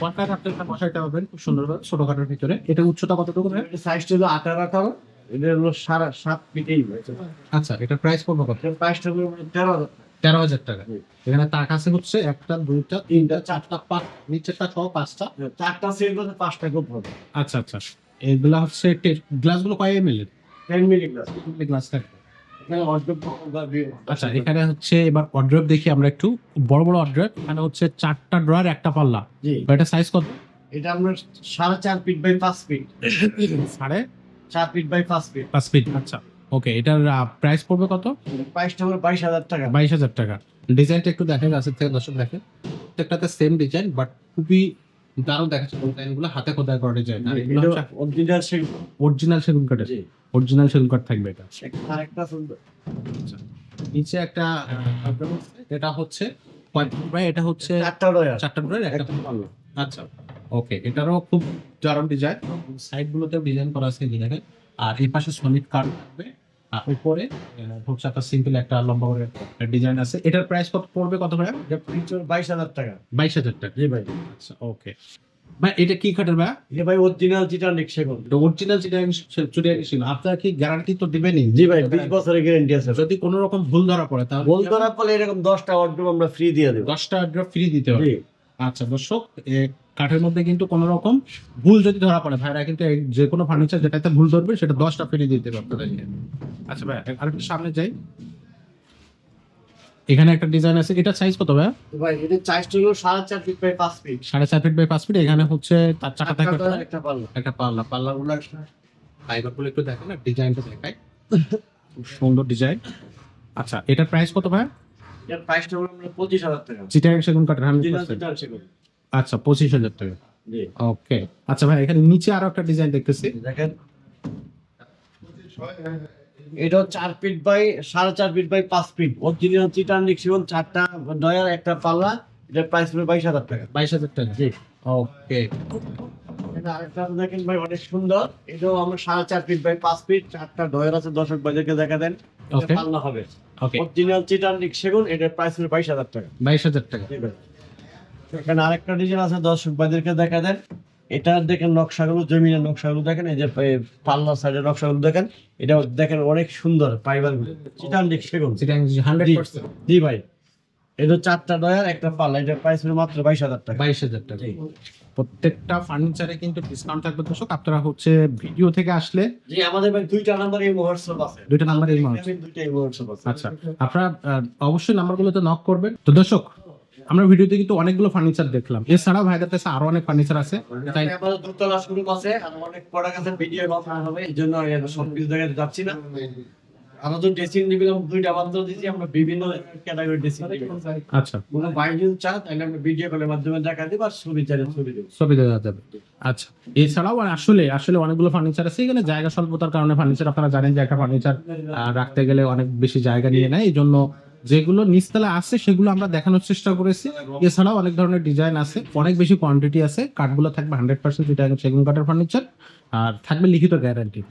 কর্নার আপনার বসাইতে পারবেন খুব সুন্দর ছোটখাটোর ভিতরে। এটা উচ্চতা কতটুকু হবে? এটা সাইজটা হলো 18 এটা হলো 7.5 ফিটেই হয়েছে আচ্ছা, এটার প্রাইস পড়বে কত? এর প্রাইসটা পড়বে 13,000 13,000 টাকা। হুম। এখানে তার কাছে হচ্ছে একটা দুইটা তিনটা চারটা পাঁচ, নিচেরটা সহ 5টা। চারটা সেট করতে 5 টাকা হবে আচ্ছা আচ্ছা, এগুলা হচ্ছে গ্লাসগুলো কয় এমএল এর? 10 মিলি গ্লাস গ্লাস থাকবে। এখানে অর্ধেক আচ্ছা, এখানে হচ্ছে এবার অর্ড্রপ দেখি আমরা একটু বড় বড় অর্ড্রপ। এখানে হচ্ছে 4টা ড্রয়ার একটা পাল্লা। জি এটা সাইজ কত? এটা আমরা 4.5 feet by 5 feet 4 feet by 5 feet 5 feet. আচ্ছা ওকে, এটার প্রাইস পড়বে কত? প্রাইসটা হলো 22,000 টাকা 22,000 টাকা। ডিজাইনটা একটু দেখেন কাছের থেকে দর্শক দেখেন। প্রত্যেকটাতে সেম ডিজাইন বাট খুবই দারুণ দেখাচ্ছে ডিজাইনগুলো, হাতে খোদাই করা ডিজাইন। আর এগুলো হচ্ছে অরিজিনাল সেগুন অরিজিনাল সেগুন কাঠের। জি অরিজিনাল সেগুন কাঠ থাকবে এটা। আরেকটা সুন্দর নিচে একটা এটা হচ্ছে এটা হচ্ছে চারটা রয়্যাল 4টা ড্রয়ার একটা একটা পাল্লা আচ্ছা ওকে, এটারও খুব দারুণ ডিজাইন। সাইড গুলোতে ডিজাইন করা আছে এই যে দেখেন। আর এই পাশে সলিড কার্ড থাকবে আর উপরে হচ্ছে একটা সিম্পল একটা লম্বা করে ডিজাইন আছে। এটার প্রাইস কত পড়বে কত ভাই? এটা ফিচার 22,000 টাকা 22,000 টাকা। জি ভাই আচ্ছা ওকে ভাই, এটা কি কাঠের ভাই? এটা ভাই অরিজিনাল চিটার নিক সেগুন অরিজিনাল ছিল। আপনারা কি গ্যারান্টি তো দিবেনই? জি ভাই 20 বছরের গ্যারান্টি আছে যদি কোনো রকম ভুল ধরা পড়ে তাহলে বল করার পরে এরকম 10টা অর্ডার আমরা ফ্রি দিয়ে দেব 10টা ড্রপ ফ্রি দিতে হবে। জি আচ্ছা দর্শক, কাঠের মধ্যে কিন্তু কোনো রকম ভুল যদি ধরা পড়ে ভাইরা কিন্তু যে কোনো ফার্নিচার যেটাতে ভুল ধরবে সেটা 10টা ফ্রি দিতে হবে আপনাদেরকে। আচ্ছা ভাই আরেকটু সামনে যাই। এখানে একটা ডিজাইন আছে, এটা সাইজ কত ভাই? তো ভাই এটা চাইজটা হলো 4.5 feet by 5 feet 4.5 feet by 5 feet. এখানে হচ্ছে তার চাকা থাকবে একটা পাল্লা একটা পাল্লাগুলো ফাইবারগুলো একটু দেখেন না, ডিজাইনটা দেখাই খুব সুন্দর ডিজাইন। আচ্ছা, এটার প্রাইস কত ভাই? এর প্রাইসটা হলো আমরা 25,000 টাকা চিটাগাং সেগুন কাঠের অরিজিনাল 100%। চিটার সেগুন আচ্ছা 25,000 টাকা। জি ওকে আচ্ছা ভাই, এখানে নিচে আরো একটা ডিজাইন দেখতেছি। দেখেন এটা 4 feet by 4.5 feet by 5 feet original চিটার নিক সেগুন 4টা ডয়ার একটা পাল্লা এটার প্রাইস হলো 22,000 টাকা 22,000 টাকা। জি ওকে এটা আরেকটা দেখেন ভাই অনেক সুন্দর, এটাও আমরা 4.5 ফিট বাই 5 ফিট, 4টা ডয়ার আছে, দর্শক ভাইদেরকে দেখা দেন। Okay. পাল্লা হবে ওকে, অরিজিনাল চিটানডিক সেগুন, এটার প্রাইস হলো 22,000 টাকা। 22,000 টাকা। এখানে আরেকটা ডিজাইন আছে, দর্শক ভাইদেরকে দেখা দেন। এটা দেখেন নকশাগুলো, জমিনের নকশাগুলো দেখেন, এই যে পাল্লার সাইডের নকশাগুলো দেখেন, এটা দেখেন অনেক সুন্দর ফাইবার চিটানডিক সেগুন। সেটা 100%। জি ভাই, এটা 4টা ডয়ার একটা পাল্লা, এটার প্রাইস হলো মাত্র 22,000 টাকা। 22,000 টাকা। জি। প্রত্যেকটা ফার্নিচারে কিন্তু ডিসকাউন্ট থাকবে দর্শক। আপনারা হচ্ছে ভিডিও থেকে আসলে জি, আমাদের ভাই 2টা নাম্বার এই হোয়াটসঅ্যাপ আছে। 2টা নাম্বার এই মুহূর্তে। 2টা এই হোয়াটসঅ্যাপ আছে। আচ্ছা, আপনারা অবশ্যই নাম্বারগুলোতে নক করবেন। তো দর্শক, আমরা ভিডিওতে কিন্তু অনেকগুলো ফার্নিচার দেখলাম, এছাড়াও ভাইদের কাছে আরো অনেক ফার্নিচার আছে। তাই আমাদের দোতলা শোরুম আছে, আর অনেক প্রোডাক্ট আছে, ভিডিও বানানো হবে, এই জন্য আমি সব কিছু জায়গায় যাচ্ছি না। আমরা তো ড্রেসিং টেবিল 2টা মাত্র দিচ্ছি, আমরা বিভিন্ন ক্যাটাগরি ড্রেসিং টেবিল। আচ্ছা, কোনো ভাই যদি চান তাহলে আমরা ভিডিও কলের মাধ্যমে দেখা দিব, আর ছবি চাইলে ছবি দেব। ছবি দেওয়া যাবে। আচ্ছা, এছাড়াও আসলে আসলে অনেকগুলো ফার্নিচার আছে। এখানে জায়গা স্বল্পতার কারণে ফার্নিচার, আপনারা জানেন যে একটা ফার্নিচার রাখতে গেলে অনেক বেশি জায়গা নিয়ে নেয়, এই জন্য যেগুলো নিচতলা আছে সেগুলো আমরা দেখানোর চেষ্টা করেছি। এছাড়াও অনেক ধরনের ডিজাইন আছে, অনেক বেশি কোয়ান্টিটি আছে। কাঠগুলো থাকবে 100% সেগুন কাঠের ফার্নিচার, আর থাকবে লিখিত গ্যারান্টি।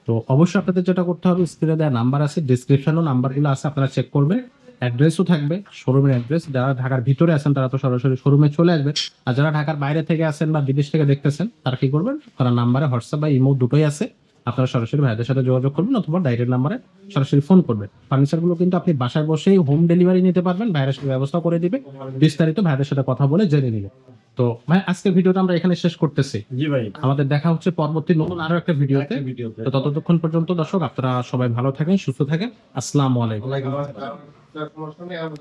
তো অবশ্যই আপনাদের যেটা করতে হবে, স্ক্রিনে দেওয়া নাম্বার আছে, ডিসক্রিপশনও নাম্বারগুলো আছে, আপনারা চেক করবেন। অ্যাড্রেসও থাকবে, শোরুমের অ্যাড্রেস। যারা ঢাকার ভিতরে আছেন তারা তো সরাসরি শোরুমে চলে আসবেন, আর যারা ঢাকার বাইরে থেকে আছেন বা বিদেশ থেকে দেখতেছেন তারা কি করবেন, তারা নাম্বারে হোয়াটসঅ্যাপ বা ইমো দুটোই আছে, আপনারা সরাসরি ভাইদের সাথে যোগাযোগ করবেন অথবা ডাইরেক্ট নাম্বারে সরাসরি ফোন করবেন। ফার্নিচারগুলো কিন্তু আপনি বাসায় বসেই হোম ডেলিভারি নিতে পারবেন, ভাইয়ের সাথে ব্যবস্থা করে দিবে। বিস্তারিত ভাইদের সাথে কথা বলে জেনে নিবে। তো ভাই, আজকের ভিডিওটা আমরা এখানে শেষ করতেছি। জি ভাই, আমাদের দেখা হচ্ছে পরবর্তী নতুন আরো একটা ভিডিওতে। ভিডিওতে। তো ততক্ষণ পর্যন্ত দর্শক আপনারা সবাই ভালো থাকেন, সুস্থ থাকেন। আসসালামু আলাইকুম। ওয়ালাইকুম আসসালাম।